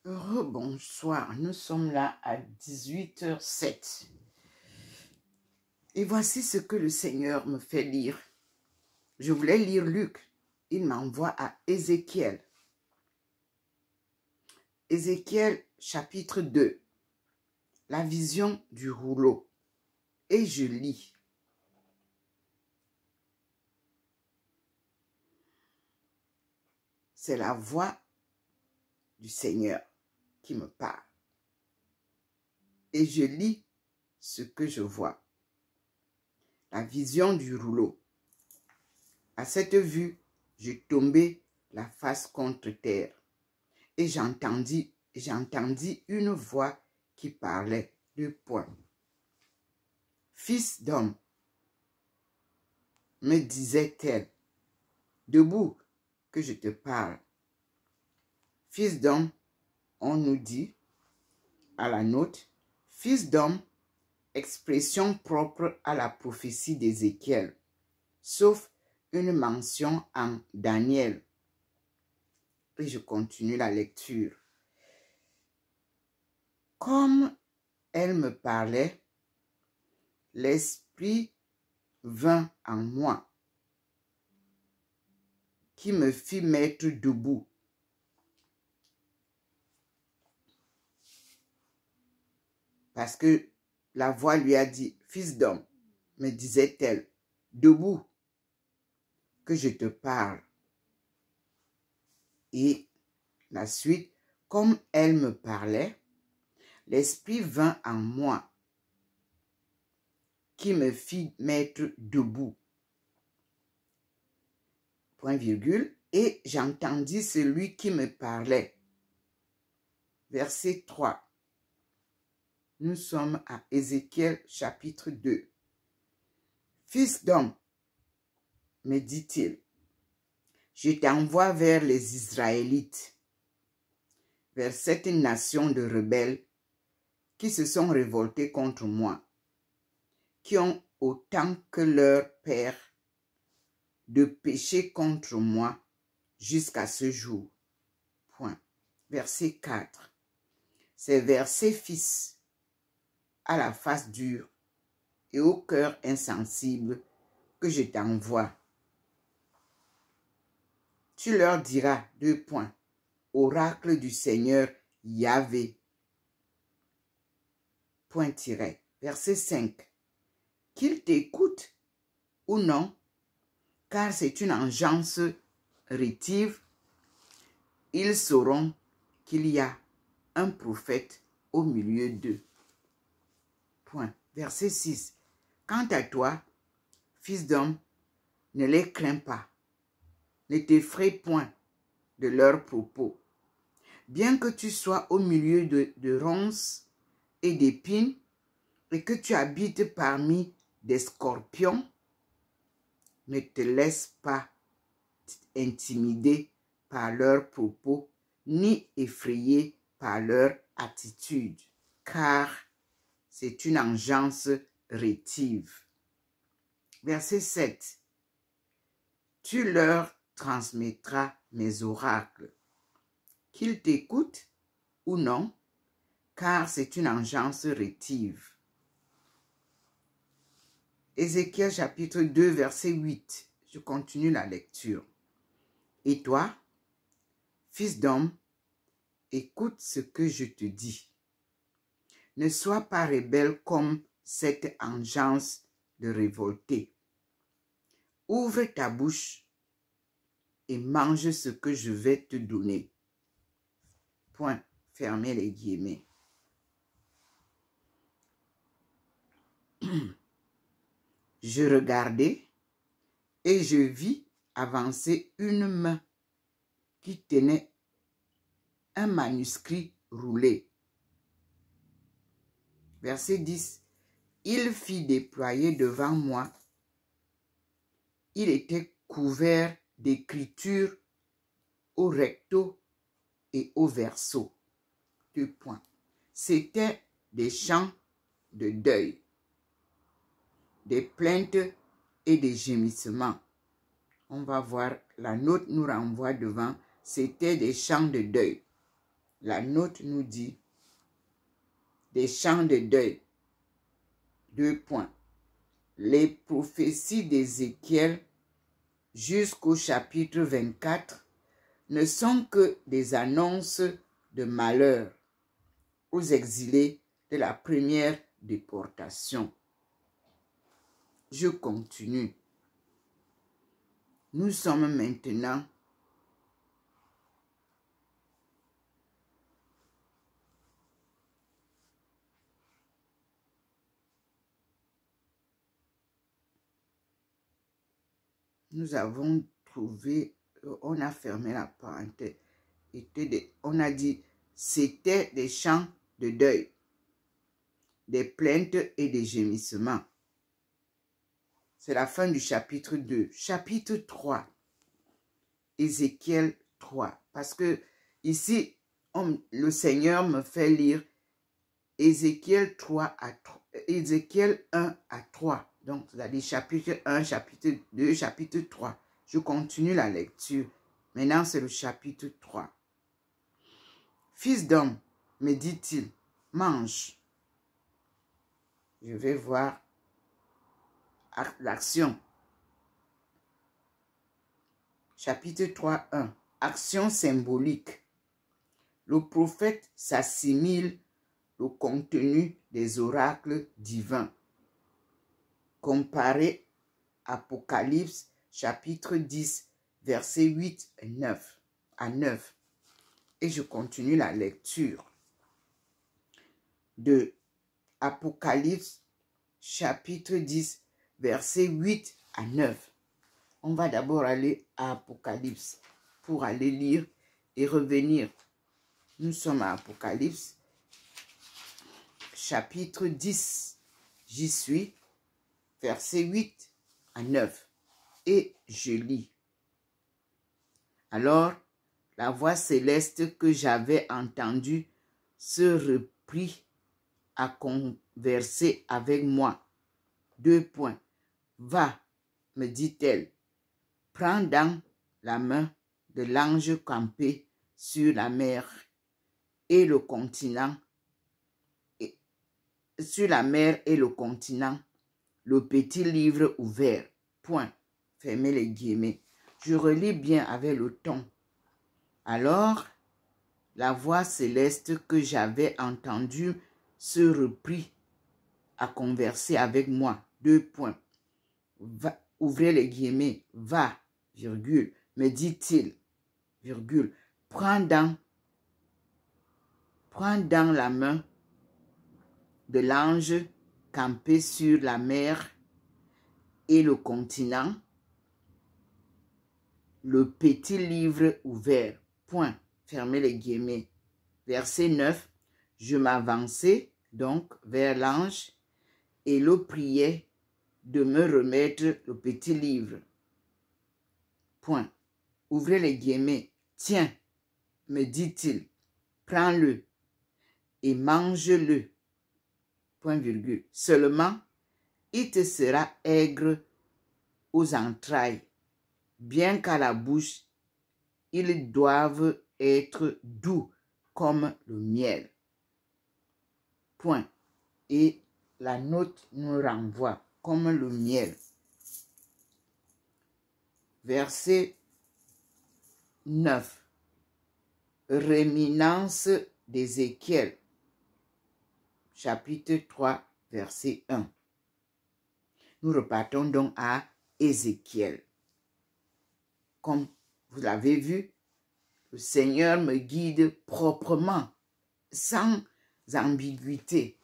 Bonsoir, nous sommes là à 18h07. Et voici ce que le Seigneur me fait lire. Je voulais lire Luc. Il m'envoie à Ézéchiel. Ézéchiel chapitre 2. La vision du rouleau. Et je lis. C'est la voix du Seigneur qui me parle. Et je lis ce que je vois. La vision du rouleau. À cette vue, je tombai la face contre terre. Et j'entendis une voix qui parlait de poing. Fils d'homme, me disait-elle, debout que je te parle. Fils d'homme, on nous dit à la note, fils d'homme, expression propre à la prophétie d'Ézéchiel, sauf une mention en Daniel. Et je continue la lecture. Comme elle me parlait, l'esprit vint en moi, qui me fit mettre debout. Parce que la voix lui a dit, fils d'homme, me disait-elle, debout, que je te parle. Et la suite, comme elle me parlait, l'esprit vint en moi, qui me fit mettre debout. Point virgule, et j'entendis celui qui me parlait. Verset 3. Nous sommes à Ézéchiel chapitre 2. Fils d'homme, me dit-il, je t'envoie vers les Israélites, vers cette nation de rebelles qui se sont révoltés contre moi, qui ont autant que leur père de péché contre moi jusqu'à ce jour. Point. Verset 4. C'est vers ces fils à la face dure et au cœur insensible que je t'envoie. Tu leur diras, oracle du Seigneur Yahvé. Verset 5. Qu'ils t'écoutent ou non, car c'est une engeance rétive, ils sauront qu'il y a un prophète au milieu d'eux. Verset 6. Quant à toi, fils d'homme, ne les crains pas, ne t'effraie point de leurs propos. Bien que tu sois au milieu de ronces et d'épines, et que tu habites parmi des scorpions, ne te laisse pas intimider par leurs propos, ni effrayer par leur attitude, car c'est une engeance rétive. Verset 7. Tu leur transmettras mes oracles, qu'ils t'écoutent ou non, car c'est une engeance rétive. Ézéchiel chapitre 2, verset 8. Je continue la lecture. Et toi, fils d'homme, écoute ce que je te dis. Ne sois pas rebelle comme cette engeance de révolté. Ouvre ta bouche et mange ce que je vais te donner. Point. Fermez les guillemets. Je regardai et je vis avancer une main qui tenait un manuscrit roulé. Verset 10. Il fit déployer devant moi. Il était couvert d'écritures au recto et au verso. C'était des chants de deuil, des plaintes et des gémissements. On va voir, la note nous renvoie devant, c'était des chants de deuil. La note nous dit des chants de deuil. 2 points. Les prophéties d'Ézéchiel jusqu'au chapitre 24 ne sont que des annonces de malheur aux exilés de la première déportation. Je continue. Nous sommes maintenant nous avons trouvé, on a fermé la parenthèse, on a dit, c'était des chants de deuil, des plaintes et des gémissements. C'est la fin du chapitre 2. Chapitre 3, Ézéchiel 3. Parce que ici, le Seigneur me fait lire Ézéchiel 1 à 3. Donc, c'est-à-dire chapitre 1, chapitre 2, chapitre 3. Je continue la lecture. Maintenant, c'est le chapitre 3. Fils d'homme, me dit-il, mange. Je vais voir l'action. Chapitre 3, 1. Action symbolique. Le prophète s'assimile au contenu des oracles divins. Comparé Apocalypse chapitre 10, versets 8 à 9. Et je continue la lecture de Apocalypse chapitre 10, versets 8 à 9. On va d'abord aller à Apocalypse pour aller lire et revenir. Nous sommes à Apocalypse chapitre 10. J'y suis, versets 8 à 9. Et je lis. Alors, la voix céleste que j'avais entendue se reprit à converser avec moi. 2 points. Va, me dit-elle, prends dans la main de l'ange campé sur la mer et le continent, sur la mer et le continent, le petit livre ouvert. Point. Fermez les guillemets. Je relis bien avec le ton. Alors, la voix céleste que j'avais entendue se reprit à converser avec moi. 2 points. Va, ouvrez les guillemets. Va, virgule, me dit-il, virgule, prends dans la main de l'ange campé sur la mer et le continent, le petit livre ouvert. Point. Fermez les guillemets. Verset 9. Je m'avançai donc vers l'ange et le priai de me remettre le petit livre. Point. Ouvrez les guillemets. Tiens, me dit-il, prends-le et mange-le. Point virgule. Seulement, il te sera aigre aux entrailles, bien qu'à la bouche, ils doivent être doux comme le miel. Point. Et la note nous renvoie comme le miel. Verset 9. Réminence d'Ézéchiel. Chapitre 3, verset 1. Nous repartons donc à Ézéchiel. Comme vous l'avez vu, le Seigneur me guide proprement, sans ambiguïté.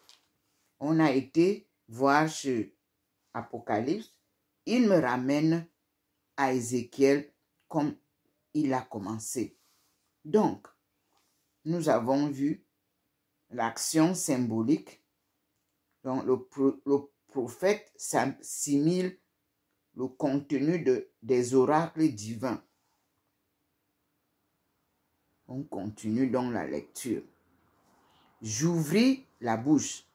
On a été voir chez Apocalypse, il me ramène à Ézéchiel comme il a commencé. Donc, nous avons vu l'action symbolique. Donc, le prophète s'assimile le contenu des oracles divins. On continue donc la lecture. J'ouvris la bouche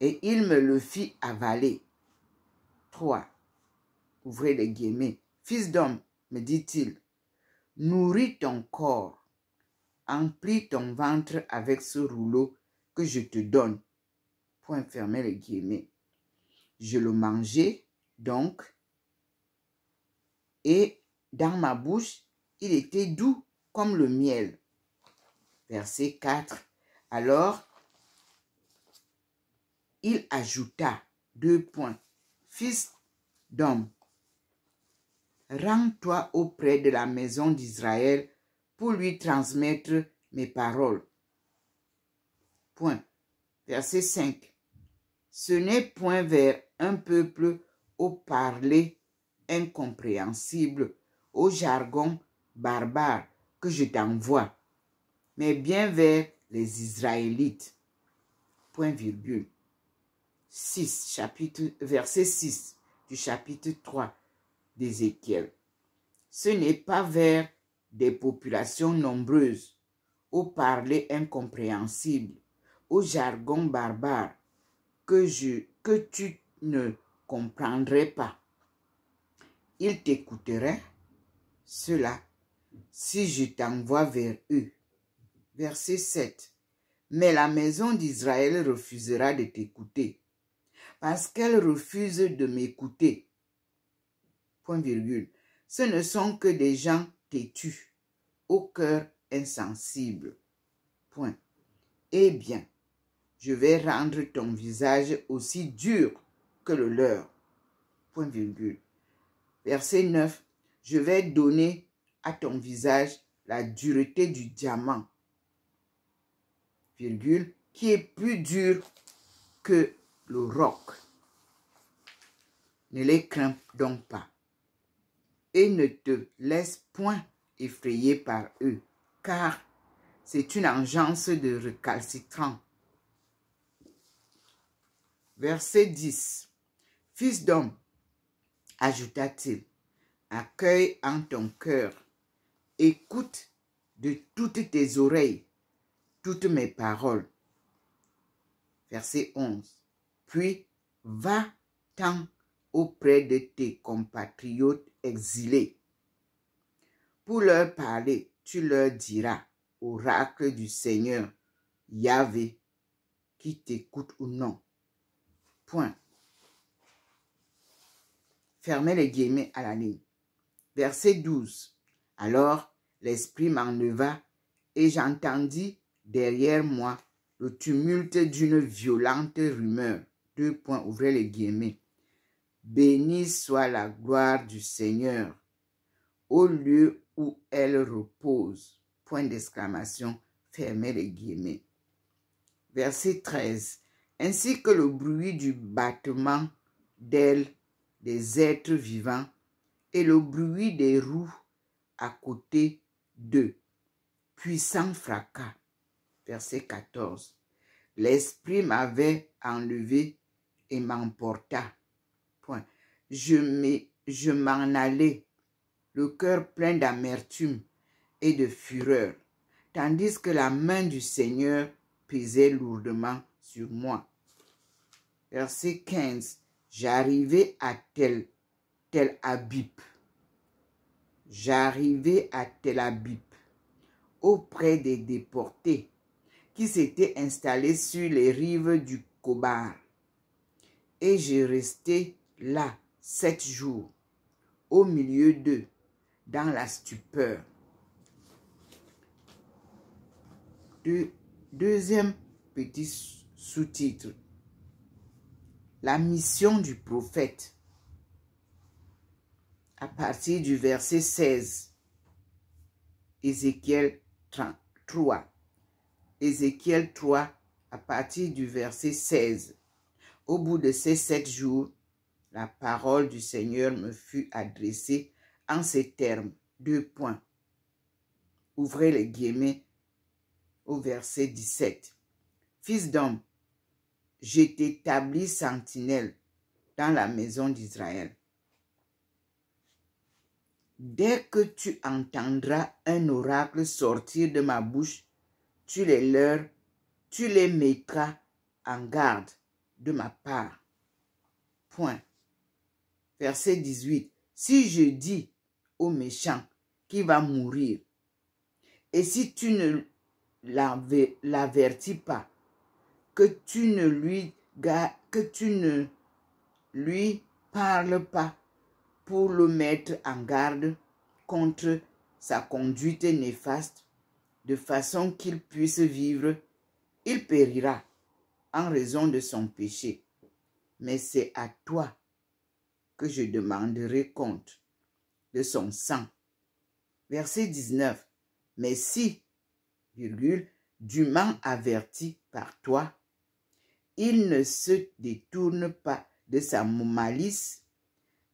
et il me le fit avaler. 3. Ouvrez les guillemets. Fils d'homme, me dit-il, nourris ton corps emplis ton ventre avec ce rouleau que je te donne. Point fermé les guillemets. Je le mangeai donc, et dans ma bouche, il était doux comme le miel. Verset 4. Alors, il ajouta 2 points. Fils d'homme, rends-toi auprès de la maison d'Israël pour lui transmettre mes paroles. Point. Verset 5. Ce n'est point vers un peuple au parler incompréhensible, au jargon barbare que je t'envoie, mais bien vers les Israélites. Point virgule. 6, verset 6 du chapitre 3 d'Ézéchiel. Ce n'est pas vers des populations nombreuses, au parler incompréhensible, au jargon barbare, que tu ne comprendrais pas. Ils t'écouteraient, cela, si je t'envoie vers eux. Verset 7. Mais la maison d'Israël refusera de t'écouter, parce qu'elle refuse de m'écouter. Point virgule. Ce ne sont que des gens têtus, au cœur insensible. Point. Eh bien, je vais rendre ton visage aussi dur que le leur. Point virgule. Verset 9. Je vais donner à ton visage la dureté du diamant, virgule, qui est plus dur que le roc. Ne les crains donc pas, et ne te laisse point effrayer par eux, car c'est une engeance de récalcitrants. Verset 10. Fils d'homme, ajouta-t-il, accueille en ton cœur, écoute de toutes tes oreilles toutes mes paroles. Verset 11. Puis va-t'en auprès de tes compatriotes exilés. Pour leur parler, tu leur diras, oracle du Seigneur, Yahvé, qui t'écoute ou non. Point. Fermez les guillemets à la ligne. Verset 12. Alors l'Esprit m'enleva et j'entendis derrière moi le tumulte d'une violente rumeur. 2 points, ouvrez les guillemets. Béni soit la gloire du Seigneur au lieu où elle repose. Point d'exclamation, fermez les guillemets. Verset 13. Ainsi que le bruit du battement d'ailes des êtres vivants et le bruit des roues à côté d'eux. Puissant fracas. Verset 14. L'esprit m'avait enlevé et m'emporta. Point. Je m'en allais, le cœur plein d'amertume et de fureur, tandis que la main du Seigneur pesait lourdement sur moi. Verset 15. J'arrivai à Tel Abib. J'arrivai à Tel Abib, auprès des déportés qui s'étaient installés sur les rives du Kobar. Et je restai là 7 jours, au milieu d'eux, dans la stupeur. Deuxième petit sous-titre. La mission du prophète. À partir du verset 16. Ézéchiel 3. Ézéchiel 3, à partir du verset 16. Au bout de ces 7 jours, la parole du Seigneur me fut adressée en ces termes. 2 points. Ouvrez les guillemets au verset 17. Fils d'homme, je t'établis sentinelle dans la maison d'Israël. Dès que tu entendras un oracle sortir de ma bouche, tu les mettras en garde de ma part. Point. Verset 18. Si je dis au méchant qu'il va mourir, et si tu ne l'avertis pas, que tu ne lui parles pas pour le mettre en garde contre sa conduite néfaste, de façon qu'il puisse vivre, il périra en raison de son péché. Mais c'est à toi que je demanderai compte de son sang. Verset 19. Mais si, virgule, dûment averti par toi, il ne se détourne pas de sa malice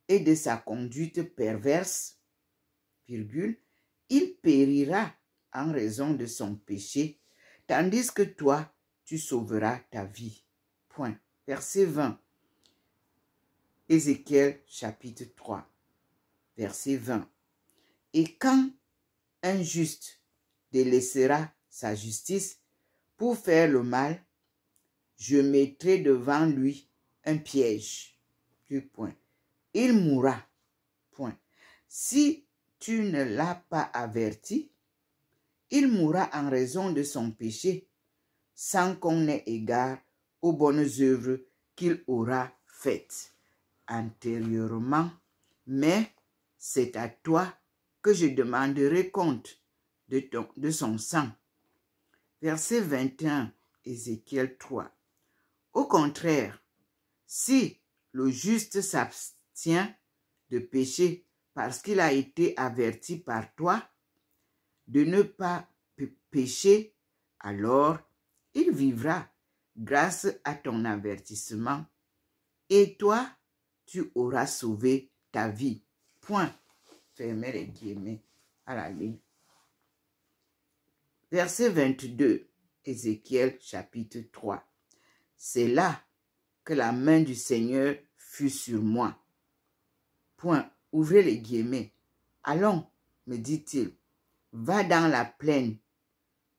et de sa conduite perverse, virgule, il périra en raison de son péché, tandis que toi, tu sauveras ta vie. Point. Verset 20. Ézéchiel chapitre 3, verset 20. Et quand un juste délaissera sa justice pour faire le mal, je mettrai devant lui un piège. Point. Il mourra. Point. Si tu ne l'as pas averti, il mourra en raison de son péché, sans qu'on ait égard aux bonnes œuvres qu'il aura faites antérieurement, mais c'est à toi que je demanderai compte de son sang. Verset 21, Ézéchiel 3. Au contraire, si le juste s'abstient de pécher parce qu'il a été averti par toi de ne pas pécher, alors il vivra grâce à ton avertissement et toi, tu auras sauvé ta vie. Point. Fermez les guillemets à la ligne. Verset 22, Ézéchiel chapitre 3. C'est là que la main du Seigneur fut sur moi. Point. Ouvrez les guillemets. Allons, me dit-il, va dans la plaine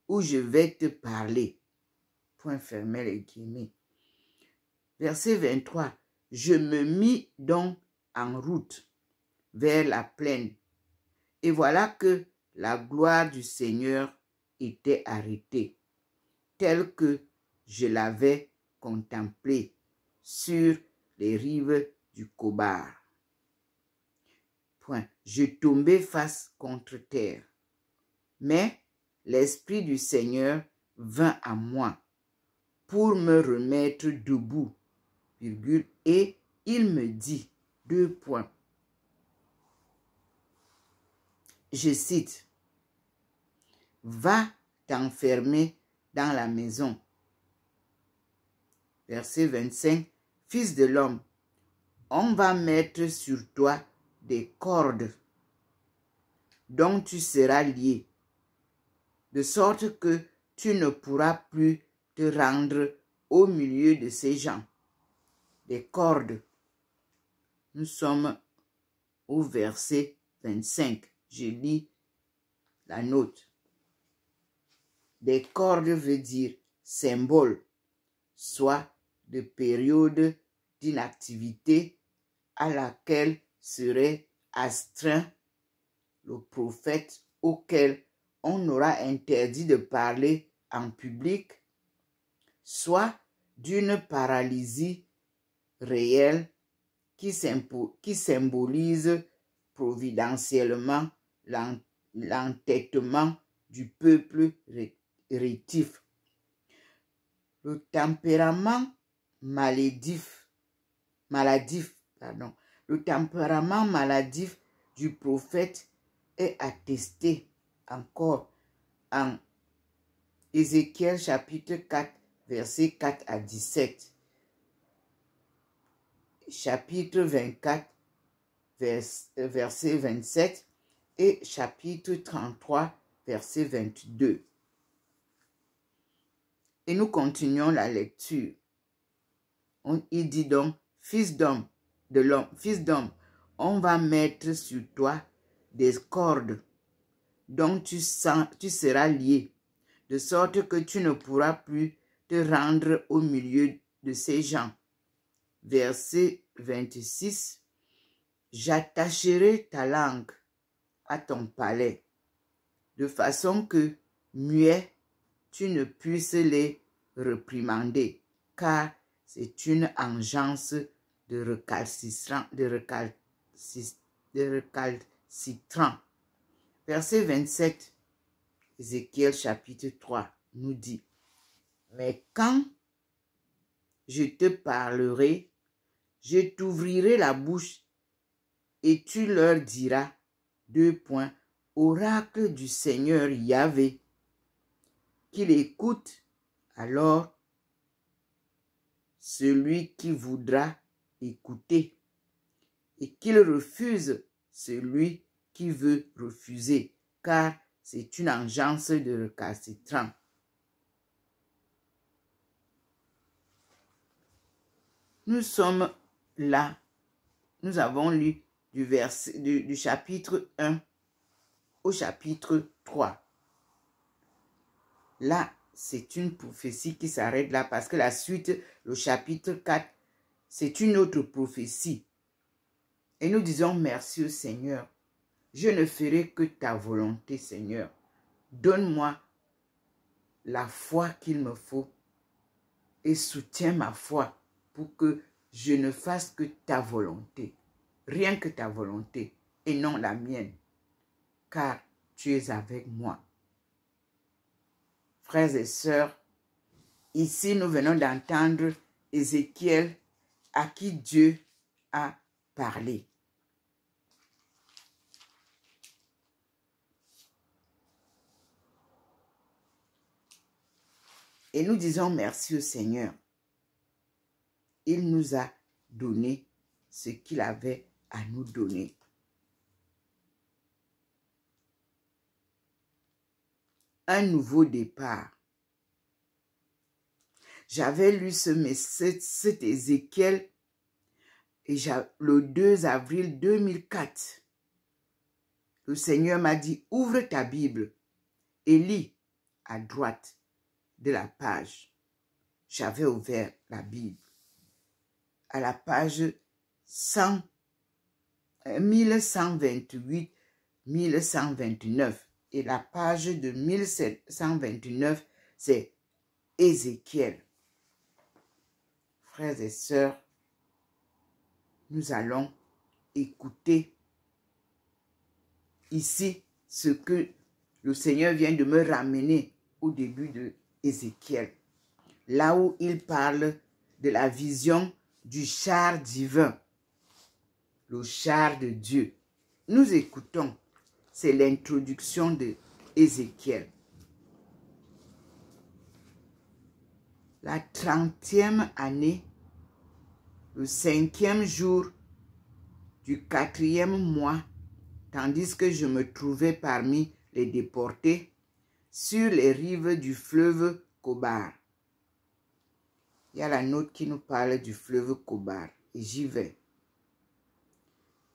où je vais te parler. Point. Fermez les guillemets. Verset 23. Je me mis donc en route vers la plaine, et voilà que la gloire du Seigneur était arrêtée, telle que je l'avais contemplée sur les rives du Kobar. Point. Je tombais face contre terre, mais l'Esprit du Seigneur vint à moi pour me remettre debout, virgule, et il me dit, point. Je cite, « Va t'enfermer dans la maison. » Verset 25, « Fils de l'homme, on va mettre sur toi des cordes dont tu seras lié, de sorte que tu ne pourras plus te rendre au milieu de ces gens. » Des cordes. Nous sommes au verset 25. Je lis la note. Des cordes veut dire symbole, soit de période d'inactivité à laquelle serait astreint le prophète auquel on aura interdit de parler en public, soit d'une paralysie réelle qui symbolise providentiellement l'entêtement du peuple rétif. Le tempérament maladif du prophète est attesté encore en Ézéchiel chapitre 4, versets 4 à 17. Chapitre 24, verset 27 et chapitre 33, verset 22. Et nous continuons la lecture. Il dit donc, fils d'homme, on va mettre sur toi des cordes dont tu seras lié, de sorte que tu ne pourras plus te rendre au milieu de ces gens. Verset 26. J'attacherai ta langue à ton palais, de façon que, muet, tu ne puisses les réprimander, car c'est une engeance de recalcitrant. Verset 27, Ézéchiel chapitre 3 nous dit, « Mais quand je te parlerai, je t'ouvrirai la bouche et tu leur diras, oracle du Seigneur Yahvé, qu'il écoute alors celui qui voudra écouter et qu'il refuse celui qui veut refuser, car c'est une engeance de recalcitrant. » Nous sommes là, nous avons lu du chapitre 1 au chapitre 3. Là, c'est une prophétie qui s'arrête là parce que la suite, le chapitre 4, c'est une autre prophétie. Et nous disons merci au Seigneur. Je ne ferai que ta volonté, Seigneur. Donne-moi la foi qu'il me faut et soutiens ma foi pour que je ne fasse que ta volonté. Rien que ta volonté et non la mienne, car tu es avec moi. Frères et sœurs, ici nous venons d'entendre Ézéchiel à qui Dieu a parlé. Et nous disons merci au Seigneur. Il nous a donné ce qu'il avait à nous donner. Un nouveau départ. J'avais lu cet Ézéchiel et le 2 avril 2004. Le Seigneur m'a dit, ouvre ta Bible et lis à droite de la page. J'avais ouvert la Bible à la page 1128-1129. Et la page de 1729, c'est Ézéchiel. Frères et sœurs, nous allons écouter ici ce que le Seigneur vient de me ramener au début de Ézéchiel. Là où il parle de la vision du char divin, le char de Dieu. Nous écoutons, c'est l'introduction de Ézéchiel. La 30e année, le 5e jour du 4e mois, tandis que je me trouvais parmi les déportés sur les rives du fleuve Kobar. Il y a la note qui nous parle du fleuve Kobar et j'y vais.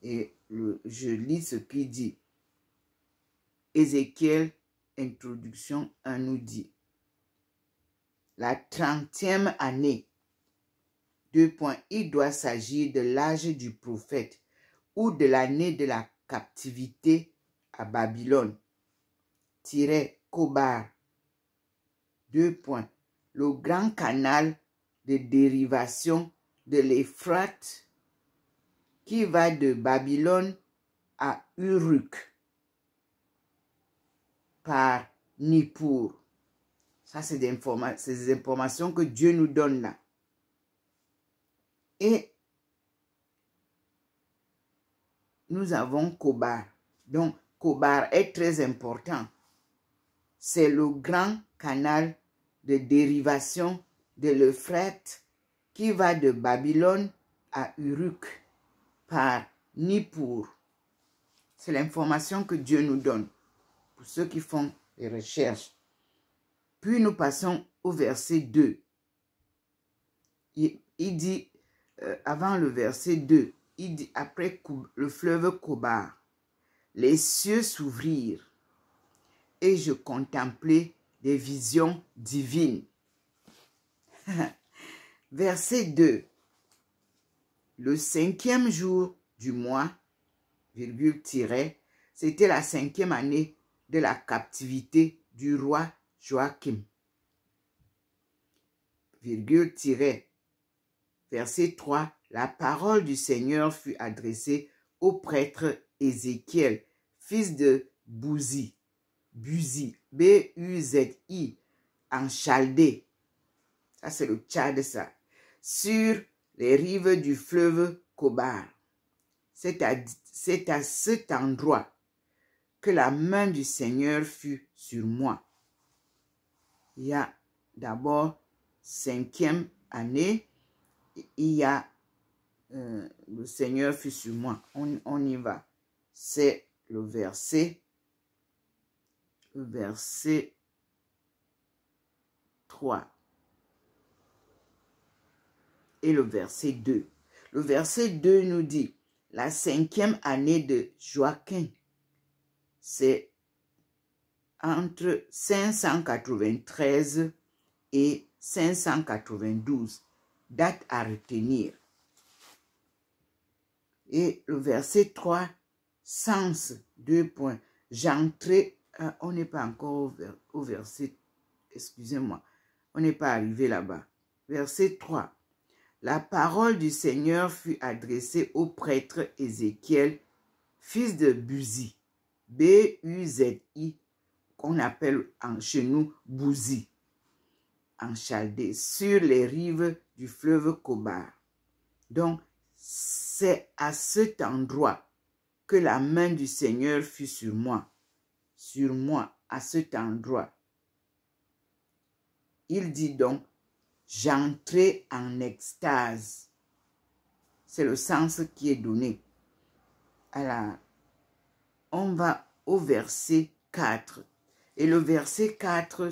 Et je lis ce qu'il dit. Ézéchiel, introduction 1 nous dit. La 30e année, il doit s'agir de l'âge du prophète ou de l'année de la captivité à Babylone. Kobar. Le grand canal de dérivation de l'Euphrate qui va de Babylone à Uruk par Nippur. Ça, c'est des informations que Dieu nous donne là. Et nous avons Kobar. Donc, Kobar est très important. C'est le grand canal de dérivation de l'Euphrate qui va de Babylone à Uruk par Nippur. C'est l'information que Dieu nous donne pour ceux qui font des recherches. Puis nous passons au verset 2. Il dit, avant le verset 2, il dit, après le fleuve Kobar, les cieux s'ouvrirent et je contemplais des visions divines. Verset 2. Le 5e jour du mois, c'était la 5e année de la captivité du roi Joachim. virgule, tiret. Verset 3. La parole du Seigneur fut adressée au prêtre Ézéchiel, fils de Buzi, B-U-Z-I, en Chaldée. Ça, c'est le Tchad, ça. Sur les rives du fleuve Kobar. C'est à cet endroit que la main du Seigneur fut sur moi. Il y a d'abord 5e année, il y a le Seigneur fut sur moi. On y va. C'est le verset 3 et le verset 2. Le verset 2 nous dit, la 5e année de Joachim, c'est entre 593 et 592, date à retenir. Et le verset 3, sens, 2 points. J'entrais, on n'est pas encore au verset, excusez-moi, on n'est pas arrivé là-bas. Verset 3. La parole du Seigneur fut adressée au prêtre Ézéchiel, fils de Buzi, B-U-Z-I, qu'on appelle chez nous Buzi, en Chaldée, sur les rives du fleuve Kobar. Donc, c'est à cet endroit que la main du Seigneur fut sur moi, à cet endroit. Il dit donc, j'entrais en extase. C'est le sens qui est donné. Alors, on va au verset 4. Et le verset 4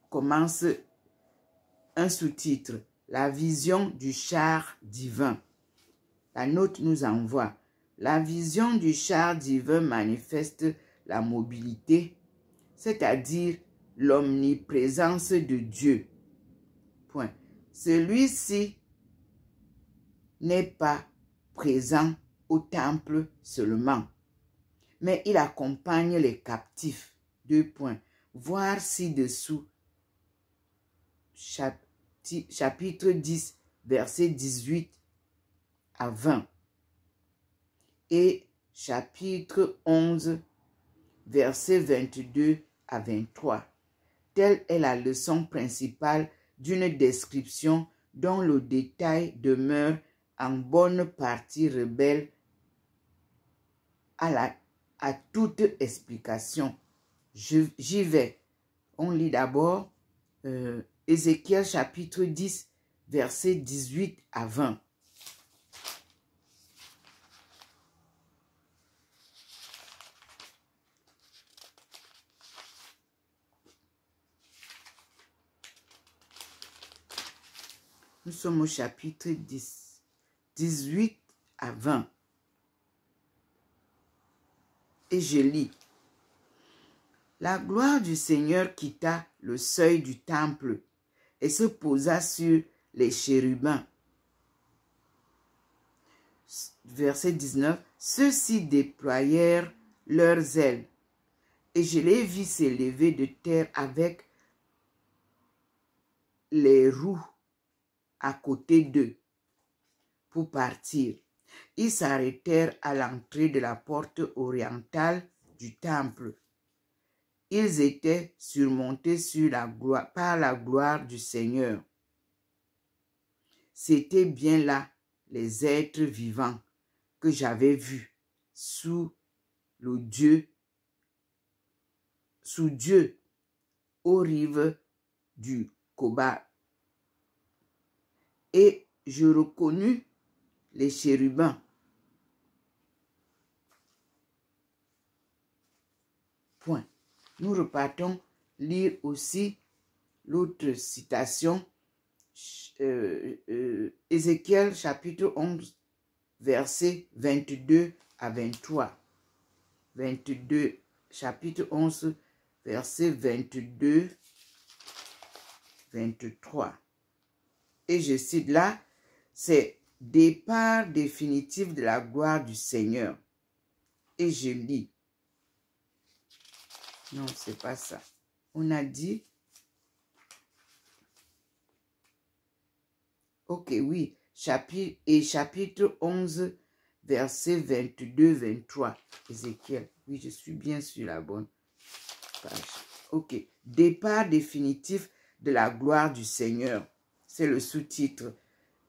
commence un sous-titre, la vision du char divin. La note nous envoie, la vision du char divin manifeste la mobilité, c'est-à-dire l'omniprésence de Dieu. Point. Celui-ci n'est pas présent au temple seulement, mais il accompagne les captifs. 2 points. Voir ci-dessous, chapitre 10, verset 18 à 20. Et chapitre 11, verset 22 à 23. Telle est la leçon principale d'une description dont le détail demeure en bonne partie rebelle à toute explication. J'y vais. On lit d'abord Ézéchiel chapitre 10, verset 18 à 20. Nous sommes au chapitre 10, 18 à 20. Et je lis. La gloire du Seigneur quitta le seuil du temple et se posa sur les chérubins. Verset 19. Ceux-ci déployèrent leurs ailes et je les vis s'élever de terre avec les roues à côté d'eux pour partir. Ils s'arrêtèrent à l'entrée de la porte orientale du temple. Ils étaient surmontés par la gloire du Seigneur. C'étaient bien là les êtres vivants que j'avais vus sous Dieu, aux rives du Kobar. Et je reconnus les chérubins. Point. Nous repartons lire aussi l'autre citation, Ézéchiel chapitre 11, versets 22 à 23. Chapitre 11, versets 22, 23. Et je cite là, c'est « Départ définitif de la gloire du Seigneur ». Et je lis. Non, c'est pas ça. On a dit Ok, oui. Chapitre 11, verset 22-23. Ézéchiel. Oui, je suis bien sur la bonne page. Ok. Départ définitif de la gloire du Seigneur. C'est le sous-titre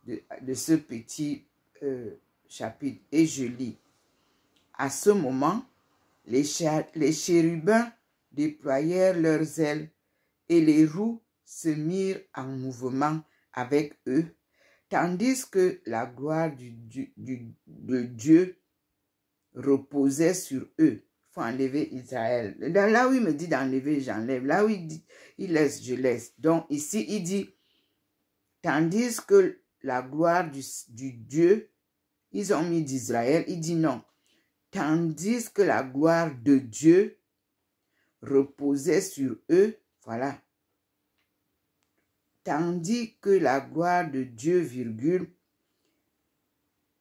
de ce petit chapitre. Et je lis. À ce moment, les chérubins déployèrent leurs ailes et les roues se mirent en mouvement avec eux, tandis que la gloire de Dieu reposait sur eux. Il faut enlever Israël. Là où il me dit d'enlever, j'enlève. Là où il laisse, je laisse. Donc ici, il dit, tandis que la gloire du Dieu, ils ont mis d'Israël, il dit non. Tandis que la gloire de Dieu reposait sur eux, voilà. Tandis que la gloire de Dieu, virgule,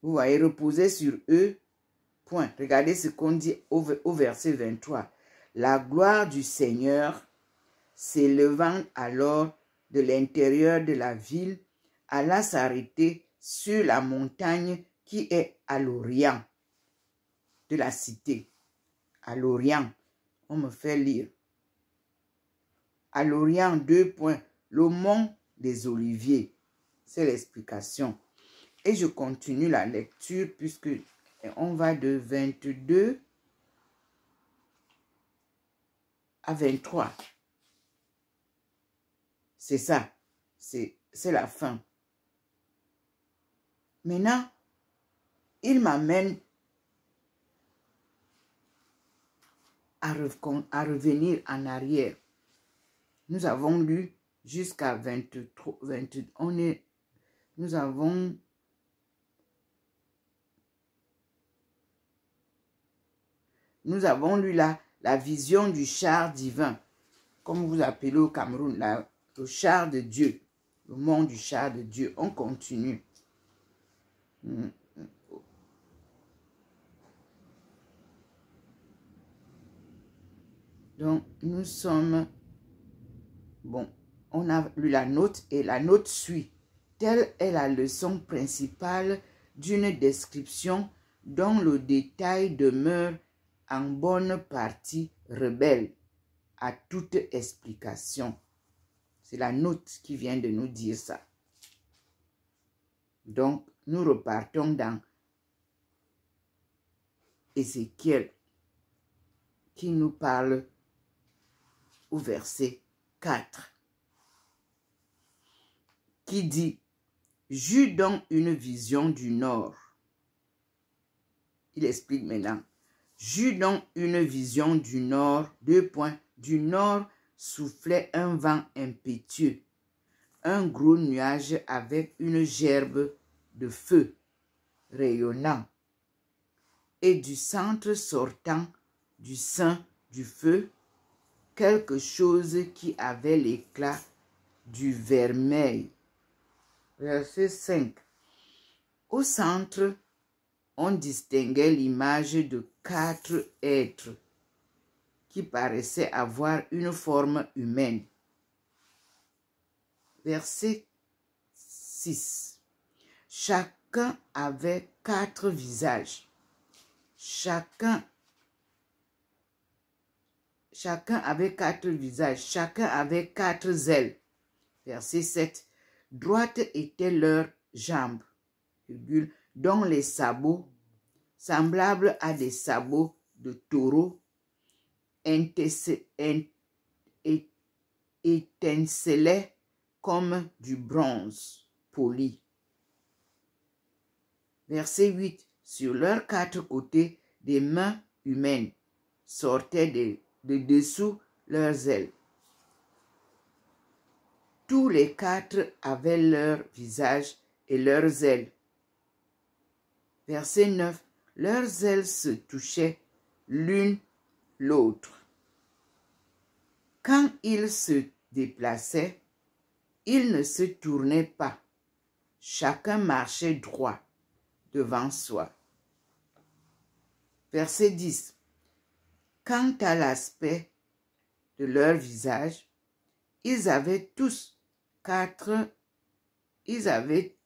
vous voyez, reposait sur eux, point. Regardez ce qu'on dit au verset 23. La gloire du Seigneur s'élevant alors de l'intérieur de la ville, alla s'arrêter sur la montagne qui est à l'orient de la cité. À l'orient, on me fait lire. À l'orient, 2 points. Le mont des Oliviers. C'est l'explication. Et je continue la lecture puisque on va de 22 à 23. C'est ça. C'est la fin. Maintenant, il m'amène à revenir en arrière. Nous avons lu jusqu'à 23, 22. Nous avons lu la vision du char divin, comme vous appelez au Cameroun, le char de Dieu, le monde du char de Dieu. On continue. Donc, nous sommes... Bon, on a lu la note et la note suit. Telle est la leçon principale d'une description dont le détail demeure en bonne partie rebelle à toute explication. C'est la note qui vient de nous dire ça. Donc, nous repartons dans Ézéchiel qui nous parle au verset 4, qui dit « J'eus donc une vision du nord. » Il explique maintenant. « J'eus donc une vision du nord, 2 points. Du nord soufflait un vent impétueux, un gros nuage avec une gerbe de feu rayonnant, et du centre sortant du sein du feu, quelque chose qui avait l'éclat du vermeil. » Verset 5. Au centre, on distinguait l'image de 4 êtres qui paraissaient avoir une forme humaine. Verset 6. Chacun avait 4 visages. Chacun avait 4 visages. Chacun avait 4 ailes. Verset 7. Droite étaient leurs jambes, dont les sabots, semblables à des sabots de taureau, étincelaient comme du bronze poli. Verset 8. Sur leurs 4 côtés, des mains humaines sortaient de dessous leurs ailes. Tous les 4 avaient leur visage et leurs ailes. Verset 9. Leurs ailes se touchaient l'une l'autre. Quand ils se déplaçaient, ils ne se tournaient pas. Chacun marchait droit devant soi. Verset 10. Quant à l'aspect de leur visage, ils avaient tous 4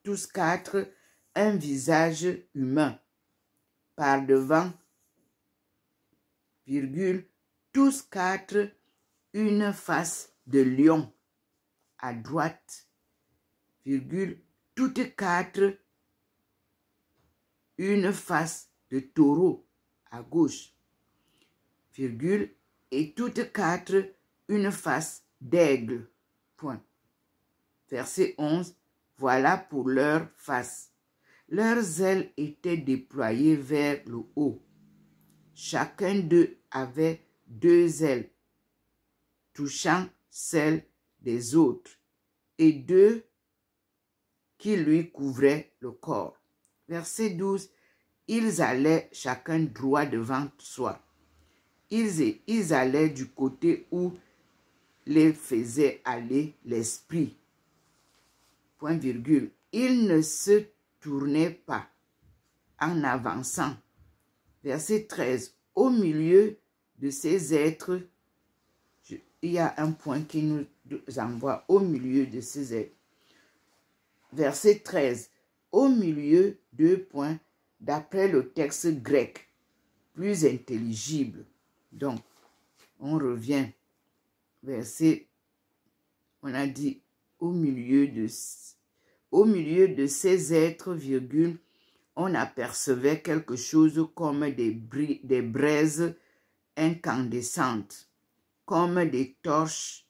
tous quatre un visage humain. Par devant, virgule, tous quatre une face de lion. À droite, virgule, toutes quatre une face de taureau. À gauche, virgule, et toutes quatre une face d'aigle. Point. Verset 11. Voilà pour leurs faces. Leurs ailes étaient déployées vers le haut. Chacun d'eux avait deux ailes, touchant celles des autres, et deux qui lui couvraient le corps. Verset 12. Ils allaient chacun droit devant soi. Ils allaient du côté où les faisait aller l'esprit. Point virgule. Ils ne se tournaient pas en avançant. Verset 13. Au milieu de ces êtres, il y a un point qui nous envoie au milieu de ces êtres. Verset 13. Au milieu, deux points, d'après le texte grec, plus intelligible. Donc, on revient. Verset, on a dit au milieu de ces êtres, virgule, on apercevait quelque chose comme des braises incandescentes, comme des torches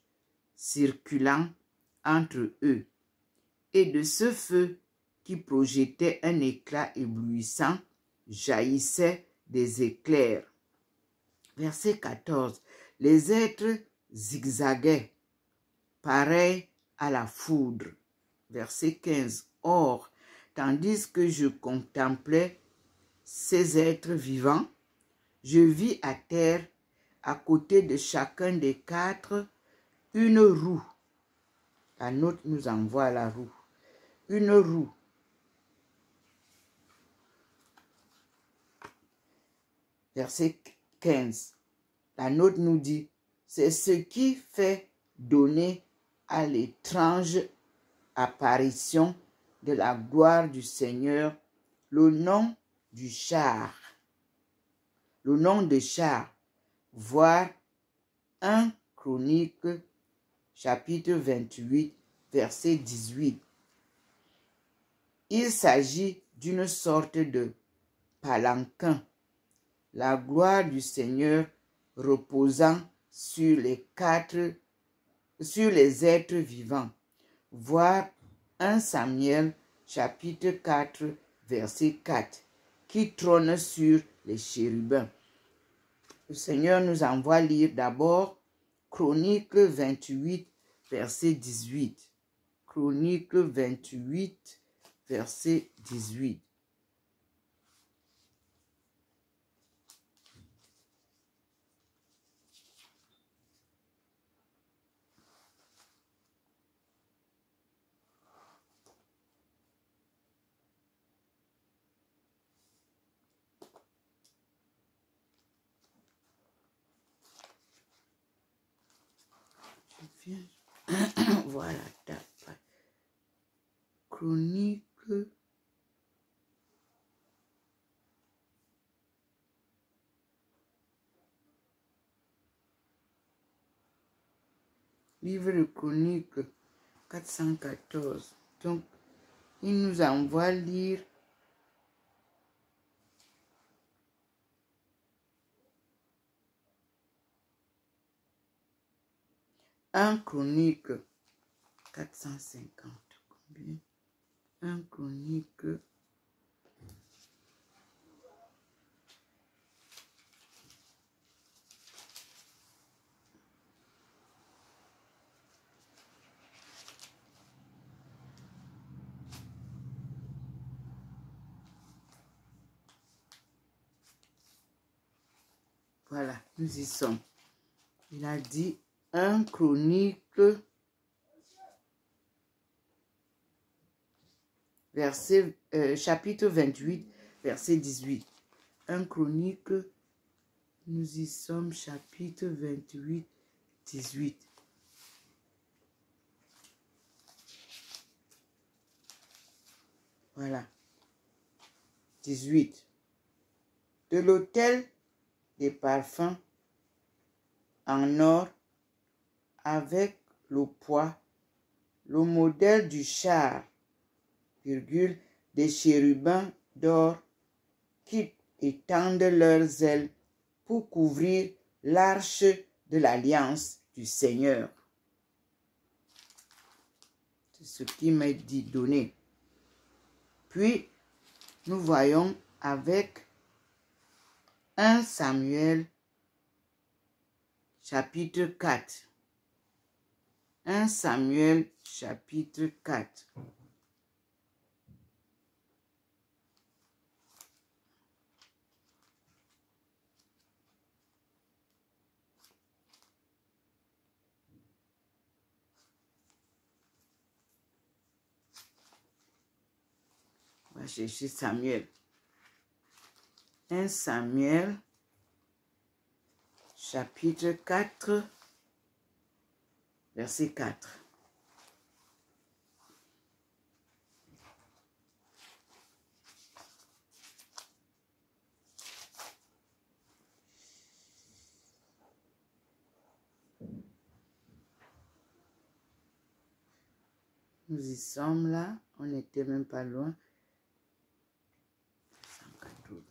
circulant entre eux. Et de ce feu qui projetait un éclat éblouissant, jaillissaient des éclairs. Verset 14. Les êtres zigzaguaient, pareils à la foudre. Verset 15. Or, tandis que je contemplais ces êtres vivants, je vis à terre, à côté de chacun des quatre, une roue. La note nous envoie la roue. Une roue. Verset 15. La note nous dit, c'est ce qui fait donner à l'étrange apparition de la gloire du Seigneur le nom du char. Le nom de char. Voir 1 Chronique, chapitre 28, verset 18. Il s'agit d'une sorte de palanquin. La gloire du Seigneur reposant sur les êtres vivants. Voir 1 Samuel, chapitre 4, verset 4, qui trône sur les chérubins. Le Seigneur nous envoie lire d'abord Chronique 28, verset 18. Chronique 28, verset 18. Voilà, Chronique. Livre de Chronique 414. Donc, il nous envoie lire un Chronique 450. Combien? Un Chronique. Voilà, nous y sommes. Il a dit un Chronique, chapitre 28, verset 18. Un Chronique, nous y sommes, chapitre 28, 18. Voilà. 18. De l'autel des parfums en or avec le poids, le modèle du char, virgule, des chérubins d'or qui étendent leurs ailes pour couvrir l'arche de l'alliance du Seigneur. C'est ce qui m'est dit donné. Puis, nous voyons avec 1 Samuel chapitre 4. 1 Samuel chapitre 4. On va chercher Samuel. 1 Samuel chapitre 4, verset 4. Nous y sommes là, on n'était même pas loin. 114.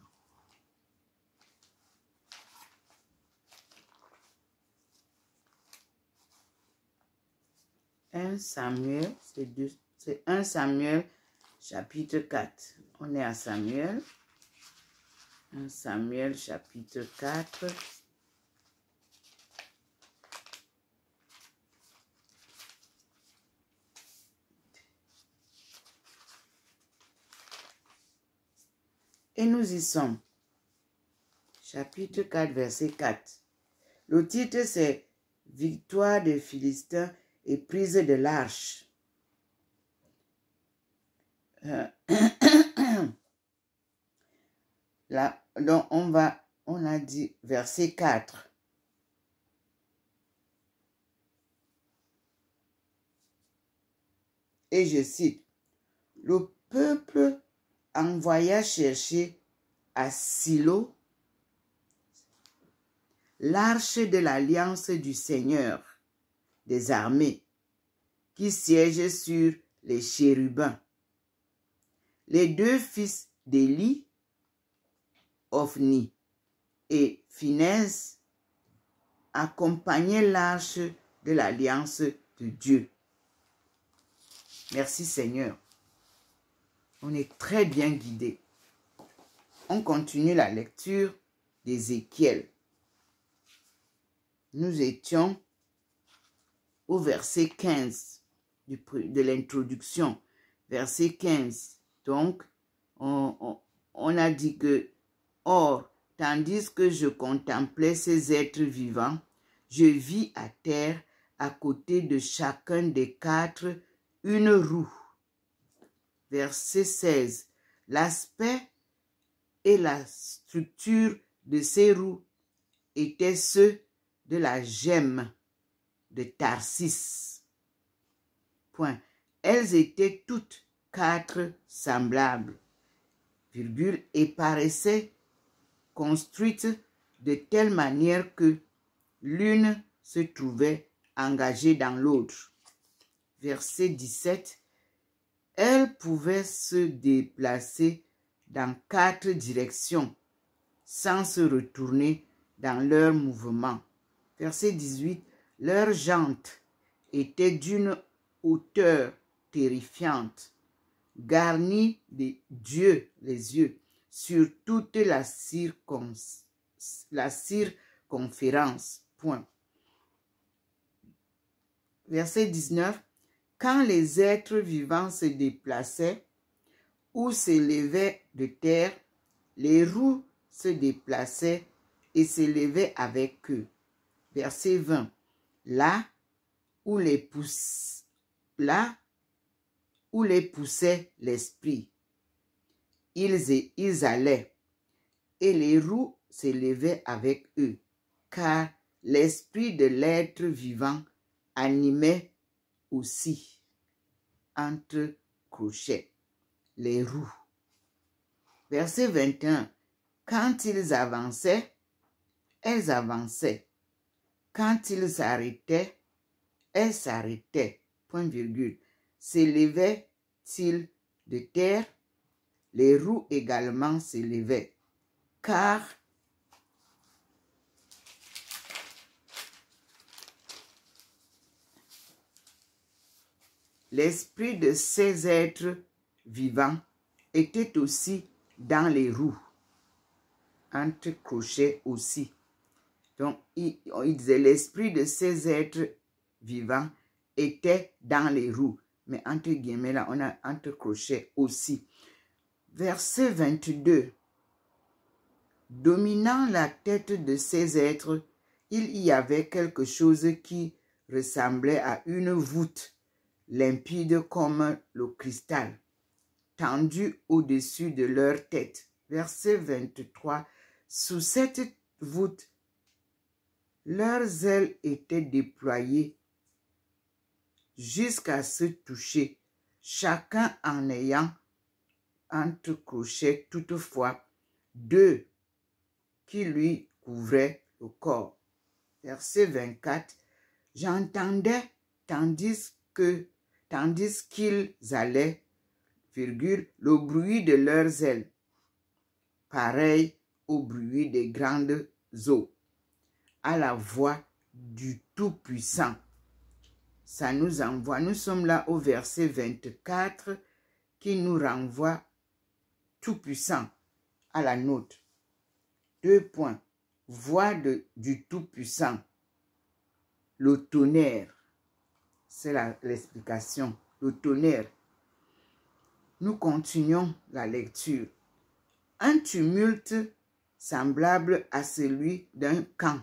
1 Samuel, c'est 1 Samuel chapitre 4. On est à Samuel. 1 Samuel chapitre 4. Et nous y sommes. Chapitre 4, verset 4. Le titre, c'est « Victoire des Philistins et prise de l'arche ». Là, donc on a dit verset 4. Et je cite, « Le peuple envoya chercher à Silo l'arche de l'alliance du Seigneur des armées qui siège sur les chérubins. Les deux fils d'Élie, Ophni et Phinehas, accompagnaient l'arche de l'alliance de Dieu. » Merci Seigneur. On est très bien guidé. On continue la lecture d'Ézéchiel. Nous étions au verset 15 de l'introduction. Verset 15. Donc, on a dit que, or, tandis que je contemplais ces êtres vivants, je vis à terre, à côté de chacun des quatre, une roue. Verset 16. L'aspect et la structure de ces roues étaient ceux de la gemme de Tarsis. Point. Elles étaient toutes quatre semblables, virgule, et paraissaient construites de telle manière que l'une se trouvait engagée dans l'autre. Verset 17. Elles pouvaient se déplacer dans quatre directions sans se retourner dans leur mouvement. Verset 18. Leurs jantes étaient d'une hauteur terrifiante, garnies de Dieu les yeux sur toute la circonférence. Point. Verset 19. Quand les êtres vivants se déplaçaient ou s'élevaient de terre, les roues se déplaçaient et s'élevaient avec eux. Verset 20. Là où les poussait l'esprit, ils allaient, et les roues s'élevaient avec eux, car l'esprit de l'être vivant animait aussi, entre crochets. les roues. Verset 21. Quand ils avançaient, elles avançaient. Quand ils s'arrêtaient, elles s'arrêtaient. Point virgule. S'élevaient-ils de terre? Les roues également s'élevaient. Car l'esprit de ces êtres vivants était aussi dans les roues. Entre crochets aussi. Donc, il disait l'esprit de ces êtres vivants était dans les roues. Mais entre guillemets, là, on a entre crochets aussi. Verset 22. Dominant la tête de ces êtres, il y avait quelque chose qui ressemblait à une voûte limpide comme le cristal, tendue au-dessus de leur tête. Verset 23. Sous cette voûte, leurs ailes étaient déployées jusqu'à se toucher, chacun en ayant entre crochets toutefois 2 qui lui couvraient le corps. Verset 24. J'entendais tandis qu'ils allaient, virgule, le bruit de leurs ailes, pareil au bruit des grandes eaux, à la voix du Tout-Puissant. Ça nous envoie, nous sommes là au verset 24 qui nous renvoie Tout-Puissant à la nôtre. 2 points. Voix du Tout-Puissant. Le tonnerre. C'est l'explication. Le tonnerre. Nous continuons la lecture. Un tumulte semblable à celui d'un camp.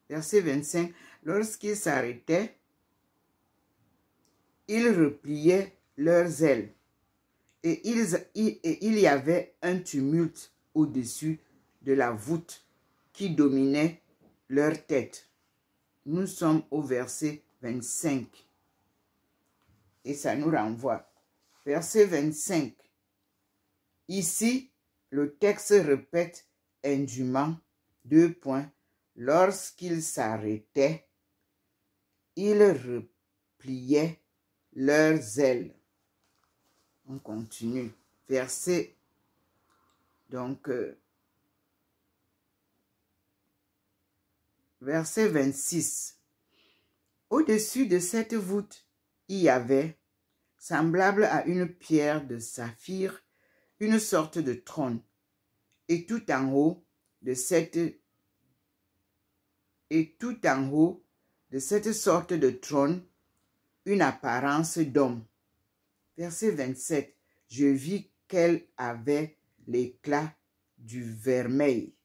Verset 25. Lorsqu'ils s'arrêtaient, ils repliaient leurs ailes. Et il y avait un tumulte au-dessus de la voûte qui dominait leur tête. Nous sommes au verset 25. Et ça nous renvoie. Verset 25. Ici, le texte répète indûment 2 points. Lorsqu'ils s'arrêtaient, ils repliaient leurs ailes. On continue. Verset, verset 26. Au-dessus de cette voûte, il y avait, semblable à une pierre de saphir, une sorte de trône. Et tout en haut de cette sorte de trône, une apparence d'homme. Verset 27. Je vis qu'elle avait l'éclat du vermeil,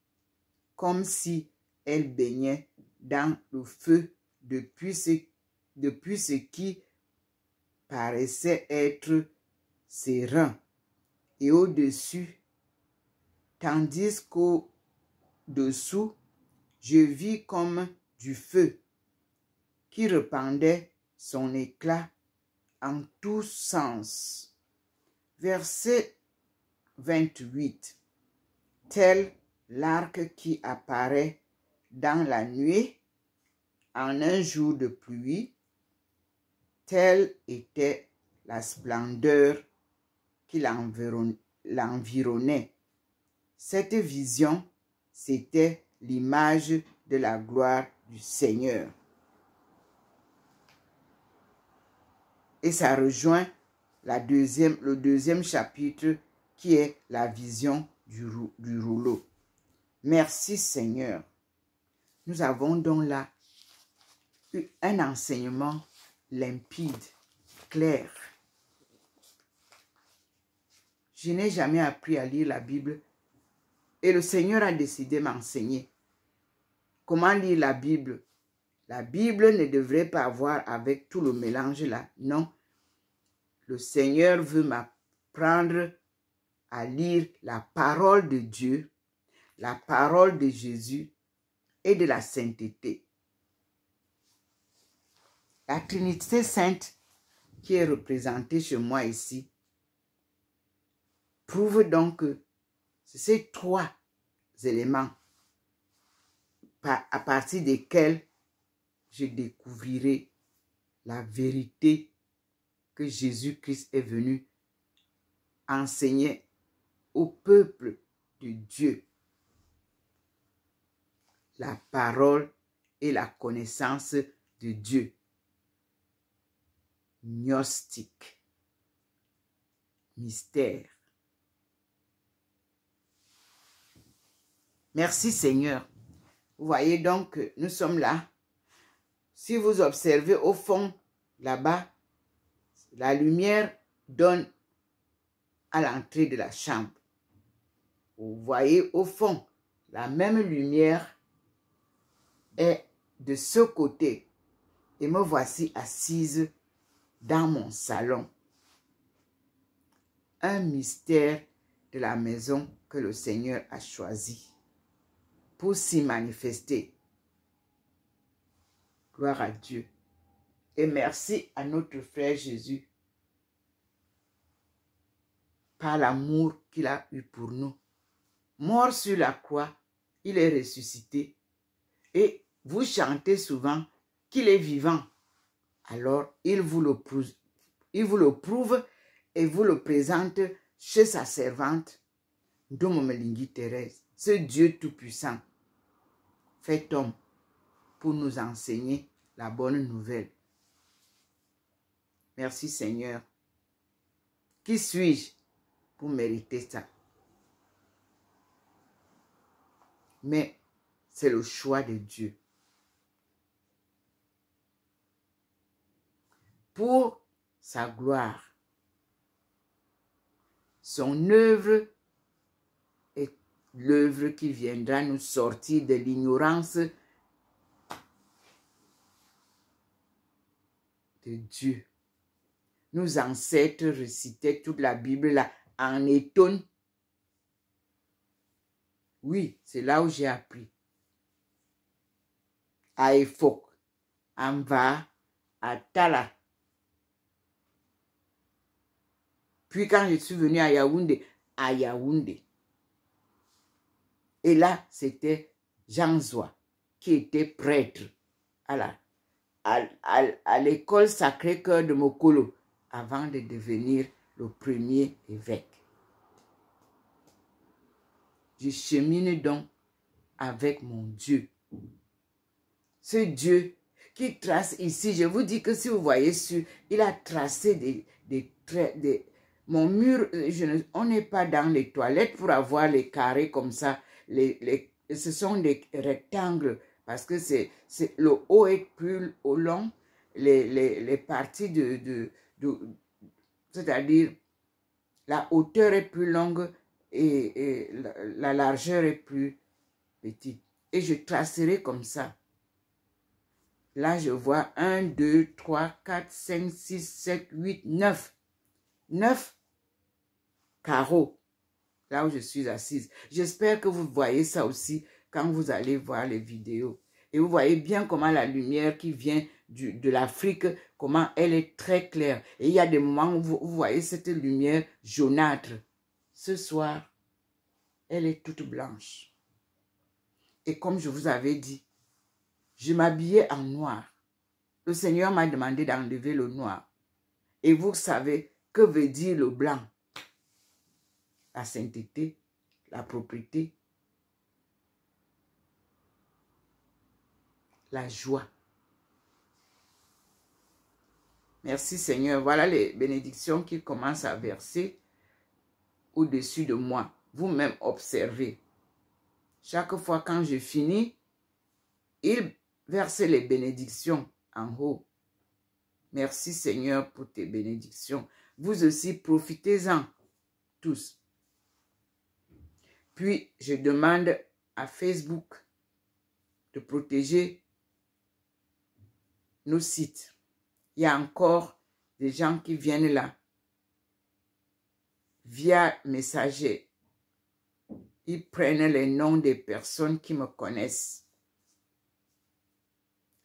comme si elle baignait dans le feu depuis ce qui paraissait être ses reins, et au-dessus, tandis qu'au-dessous, je vis comme du feu qui répandait son éclat en tous sens. Verset 28. Tel l'arc qui apparaît dans la nuée en un jour de pluie, telle était la splendeur qui l'environnait. Cette vision, c'était l'image de la gloire du Seigneur. Et ça rejoint le deuxième chapitre qui est la vision du rouleau. Merci Seigneur. Nous avons donc là un enseignement limpide, clair. Je n'ai jamais appris à lire la Bible et le Seigneur a décidé de m'enseigner. Comment lire la Bible? La Bible ne devrait pas avoir avec tout le mélange là. Non. Le Seigneur veut m'apprendre à lire la parole de Dieu, la parole de Jésus et de la sainteté. La Trinité sainte qui est représentée chez moi ici prouve donc que c'est ces trois éléments à partir desquels je découvrirai la vérité que Jésus-Christ est venu enseigner au peuple de Dieu. La parole et la connaissance de Dieu. Gnostique. Mystère. Merci Seigneur. Vous voyez donc, nous sommes là. Si vous observez au fond, là-bas, la lumière donne à l'entrée de la chambre. Vous voyez au fond, la même lumière est de ce côté. Et me voici assise dans mon salon. Un mystère de la maison que le Seigneur a choisi pour s'y manifester. Gloire à Dieu. Et merci à notre frère Jésus par l'amour qu'il a eu pour nous. Mort sur la croix, il est ressuscité. Et vous chantez souvent qu'il est vivant. Alors, il vous le prouve et vous le présente chez sa servante, Ndomomelingi Thérèse, ce Dieu tout-puissant, fait homme pour nous enseigner la bonne nouvelle. Merci Seigneur. Qui suis-je pour mériter ça? Mais c'est le choix de Dieu. Pour sa gloire. Son œuvre est l'œuvre qui viendra nous sortir de l'ignorance de Dieu. Nos ancêtres récitaient toute la Bible là en étonne. Oui, c'est là où j'ai appris. À Efok, Anva, à Tala. Puis quand je suis venu à Yaoundé, Et là, c'était Jean Zoua, qui était prêtre à l'école Sacré-Cœur de Mokolo, avant de devenir le premier évêque. Je chemine donc avec mon Dieu. Ce Dieu qui trace ici, je vous dis que si vous voyez il a tracé des traits, mon mur, on n'est pas dans les toilettes pour avoir les carrés comme ça. Ce sont des rectangles parce que le haut est plus long, les parties c'est-à-dire la hauteur est plus longue et la largeur est plus petite. Et je tracerai comme ça. Là, je vois 1, 2, 3, 4, 5, 6, 7, 8, 9. 9 carreaux. Là où je suis assise. J'espère que vous voyez ça aussi quand vous allez voir les vidéos. Et vous voyez bien comment la lumière qui vient de l'Afrique, comment elle est très claire. Et il y a des moments où vous voyez cette lumière jaunâtre. Ce soir, elle est toute blanche. Et comme je vous avais dit, je m'habillais en noir. Le Seigneur m'a demandé d'enlever le noir. Et vous savez, que veut dire le blanc? La sainteté, la propriété, la joie. Merci Seigneur. Voilà les bénédictions qui commencent à verser au-dessus de moi. Vous-même observez. Chaque fois quand je finis, il verse les bénédictions en haut. Merci Seigneur pour tes bénédictions. Vous aussi, profitez-en tous. Puis, je demande à Facebook de protéger nos sites. Il y a encore des gens qui viennent là via messager. Ils prennent les noms des personnes qui me connaissent.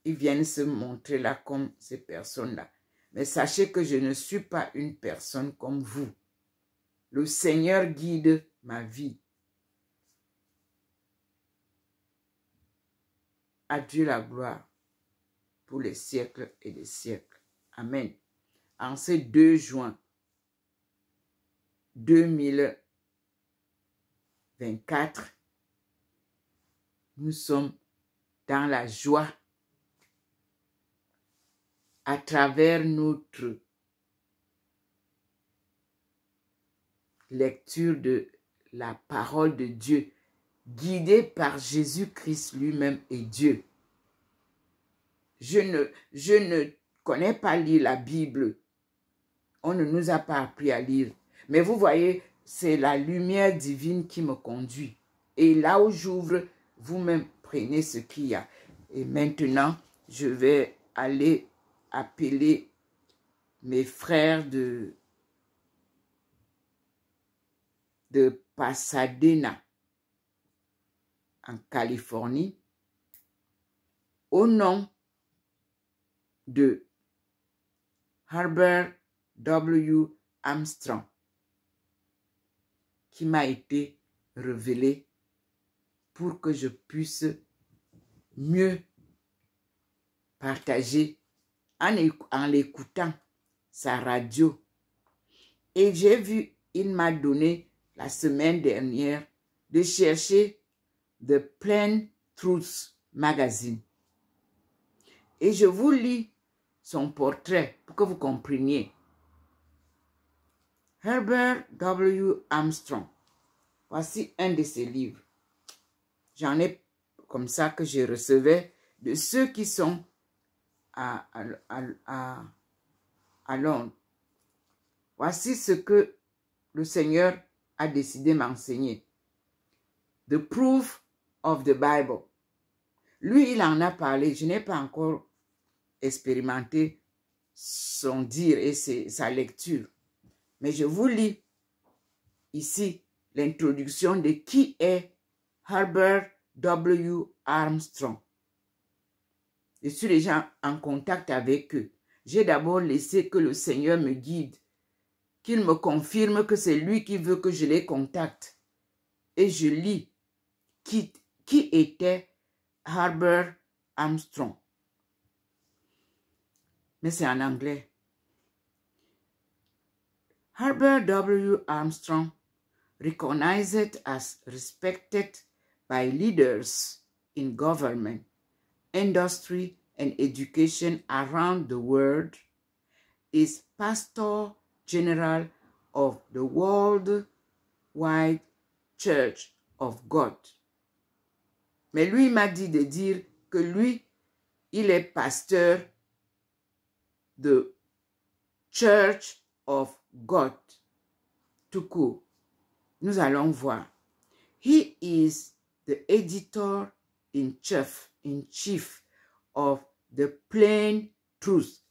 Ils viennent se montrer là comme ces personnes-là. Mais sachez que je ne suis pas une personne comme vous. Le Seigneur guide ma vie. À Dieu la gloire pour les siècles et des siècles. Amen. En ce 2 juin 2024, nous sommes dans la joie à travers notre lecture de la parole de Dieu, guidée par Jésus-Christ lui-même et Dieu. Je ne connais pas lire la Bible. On ne nous a pas appris à lire. Mais vous voyez, c'est la lumière divine qui me conduit. Et là où j'ouvre, vous-même prenez ce qu'il y a. Et maintenant, je vais aller appeler mes frères de Pasadena, en Californie, au nom de Herbert W. Armstrong, qui m'a été révélé pour que je puisse mieux partager en l'écoutant sa radio. Et j'ai vu, il m'a donné la semaine dernière de chercher The Plain Truth Magazine. Et je vous lis son portrait pour que vous compreniez. Herbert W. Armstrong. Voici un de ses livres. J'en ai comme ça que je recevais de ceux qui sont à Londres. Voici ce que le Seigneur a décidé de m'enseigner. The Proof of the Bible. Lui, il en a parlé. Je n'ai pas encore expérimenté son dire et sa lecture. Mais je vous lis ici l'introduction de qui est Herbert W. Armstrong. Je suis déjà en contact avec eux. J'ai d'abord laissé que le Seigneur me guide, qu'il me confirme que c'est lui qui veut que je les contacte. Et je lis qui était Herbert Armstrong. Mais c'est en anglais. Herbert W. Armstrong, recognized as respected by leaders in government, industry, and education around the world, is Pastor General of the Worldwide Church of God. Mais lui m'a dit de dire que lui, il est pasteur de Church of God. Tout court. Nous allons voir. He is the editor-in-chief of the Plain Truth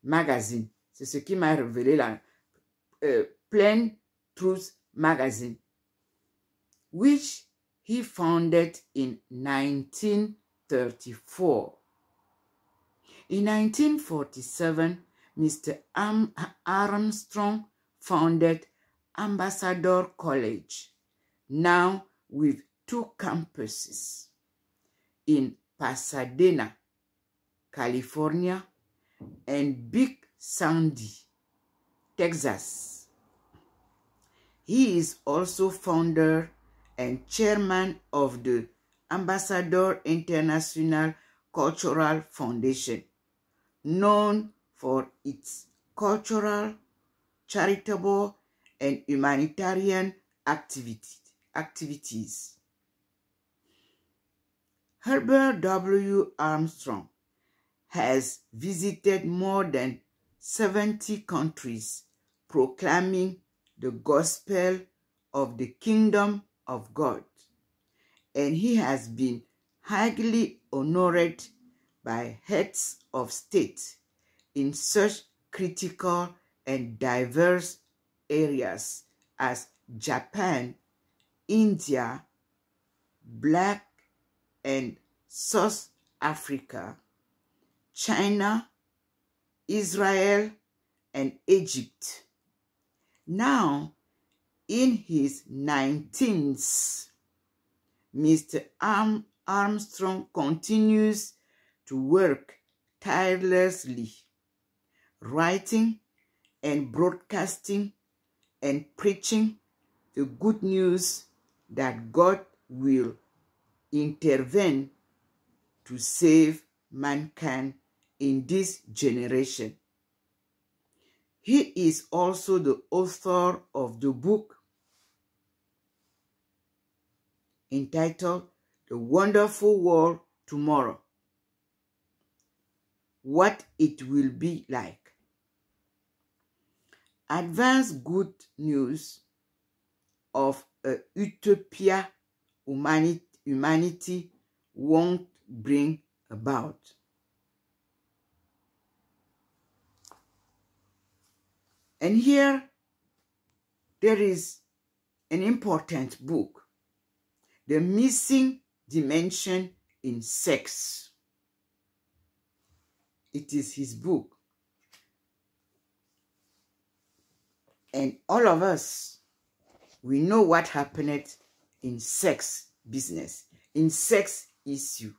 Magazine. C'est ce qui m'a révélé là. Plain Truth Magazine, which he founded in 1934. In 1947, Mr. Armstrong founded Ambassador College, now with 2 campuses in Pasadena, California, and Big Sandy, Texas. He is also founder and chairman of the Ambassador International Cultural Foundation, known for its cultural, charitable, and humanitarian activities. Herbert W. Armstrong has visited more than 70 countries, proclaiming the gospel of the kingdom of God, and he has been highly honored by heads of state in such critical and diverse areas as Japan, India, Black and South Africa, China, Israel, and Egypt. Now, In his 19th, Mr. Armstrong continues to work tirelessly, writing and broadcasting and preaching the good news that God will intervene to save mankind in this generation. He is also the author of the book entitled The Wonderful World Tomorrow, What It Will Be Like. Advance good news of a utopia humanity won't bring about. And here there is an important book, The Missing Dimension in Sex. It is his book. And all of us, we know what happened in sex business, in sex issue.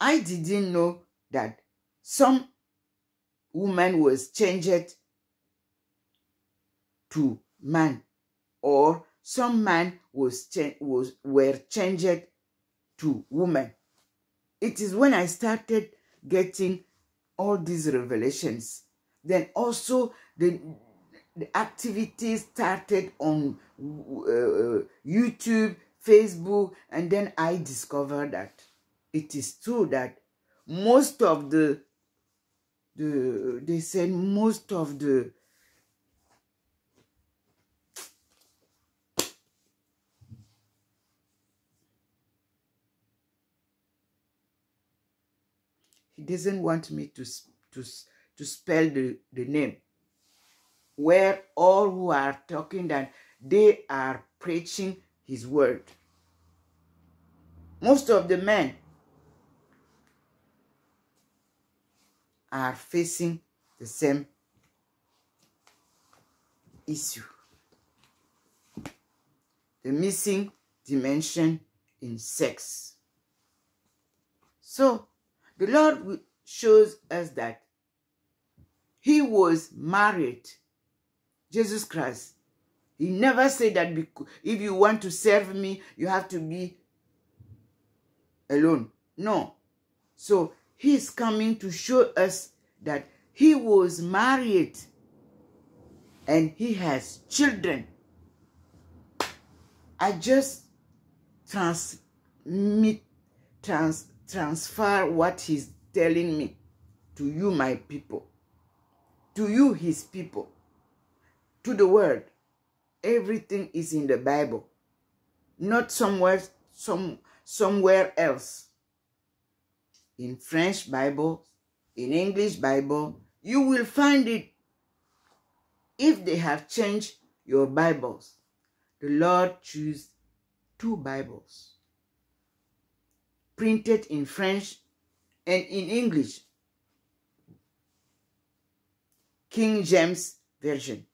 I didn't know that some woman was changed to man, or some man were changed to woman. It is when I started getting all these revelations. Then also the activities started on YouTube, Facebook, and then I discovered that it is true that most of they said most of the he doesn't want me to spell the name, where all who are talking that they are preaching his word. Most of the men are facing the same issue. The missing dimension in sex. So the Lord shows us that he was married. Jesus Christ. He never said that if you want to serve me, you have to be alone. No. So he is coming to show us that he was married and he has children. I just transfer what he's telling me to you, my people, to you, his people, to the world. Everything is in the Bible, not somewhere else. In French Bible, in English Bible, you will find it. If they have changed your Bibles, the Lord choose 2 Bibles, printed in French and in English. King James Version.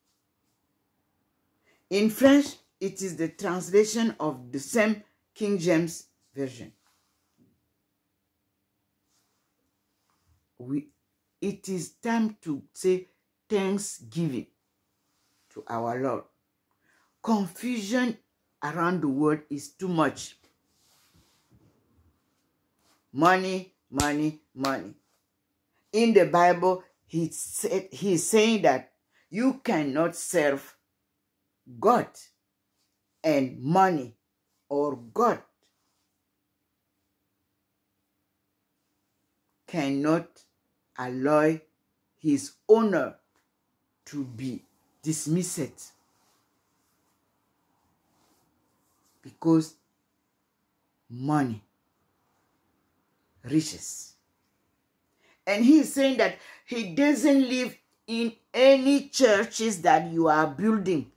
In French, it is the translation of the same King James Version. It is time to say thanksgiving to our Lord. Confusion around the world is too much. Money, money, money. In the Bible, he's saying that you cannot serve God and money, or God cannot allow his honor to be dismissed, because money, riches. And he is saying that he doesn't live in any churches that you are building.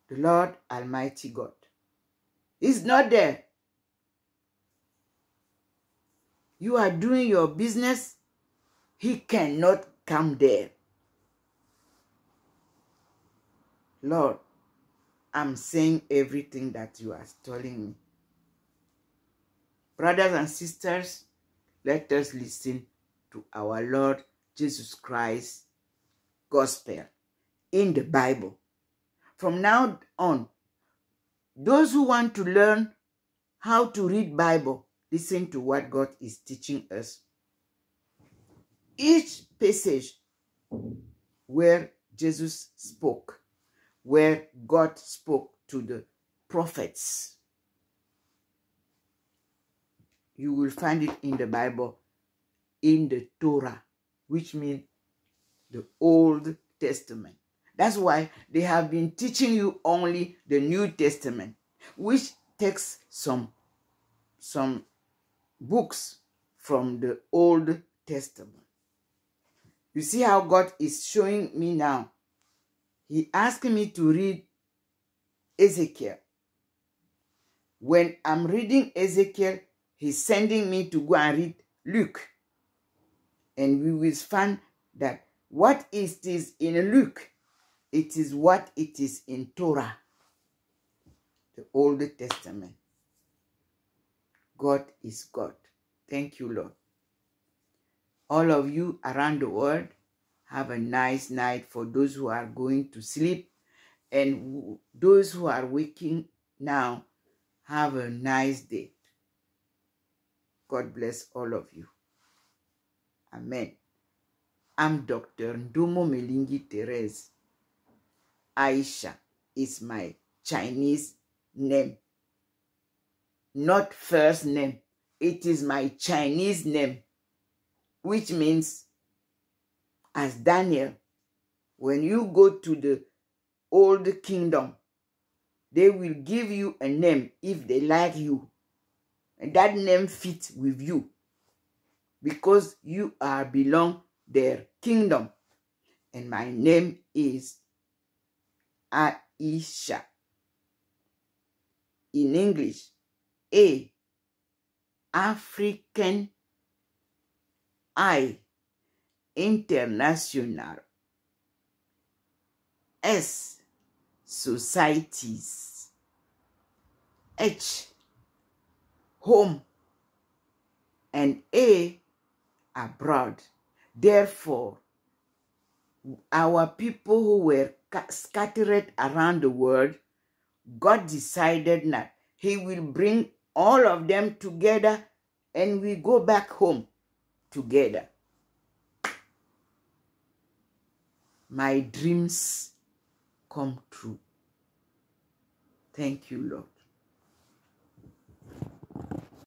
The Lord Almighty God is not there. You are doing your business, he cannot come there. Lord, I'm saying everything that you are telling me. Brothers and sisters, let us listen to our Lord Jesus Christ gospel in the Bible. From now on, those who want to learn how to read Bible, listen to what God is teaching us. Each passage where Jesus spoke, where God spoke to the prophets, you will find it in the Bible, in the Torah, which means the Old Testament. That's why they have been teaching you only the New Testament, which takes some books from the Old Testament. You see how God is showing me now. He asked me to read Ezekiel. When I'm reading Ezekiel, he's sending me to go and read Luke. And we will find that what it is in Luke, it is what it is in Torah, the Old Testament. God is God. Thank you, Lord. All of you around the world, have a nice night. For those who are going to sleep, and those who are waking now, have a nice day. God bless all of you. Amen. I'm Dr. Ndumo Melingi Therese. Aisha is my Chinese name. Not first name. It is my Chinese name, which means, as Daniel, when you go to the old kingdom, they will give you a name if they like you. And that name fits with you because you are belong their kingdom. And my name is Aisha. In English, A, African, I, international, S, societies, H, home, and A, abroad. Therefore, our people who were scattered around the world, God decided that he will bring all of them together and we go back home together. My dreams come true. Thank you, Lord.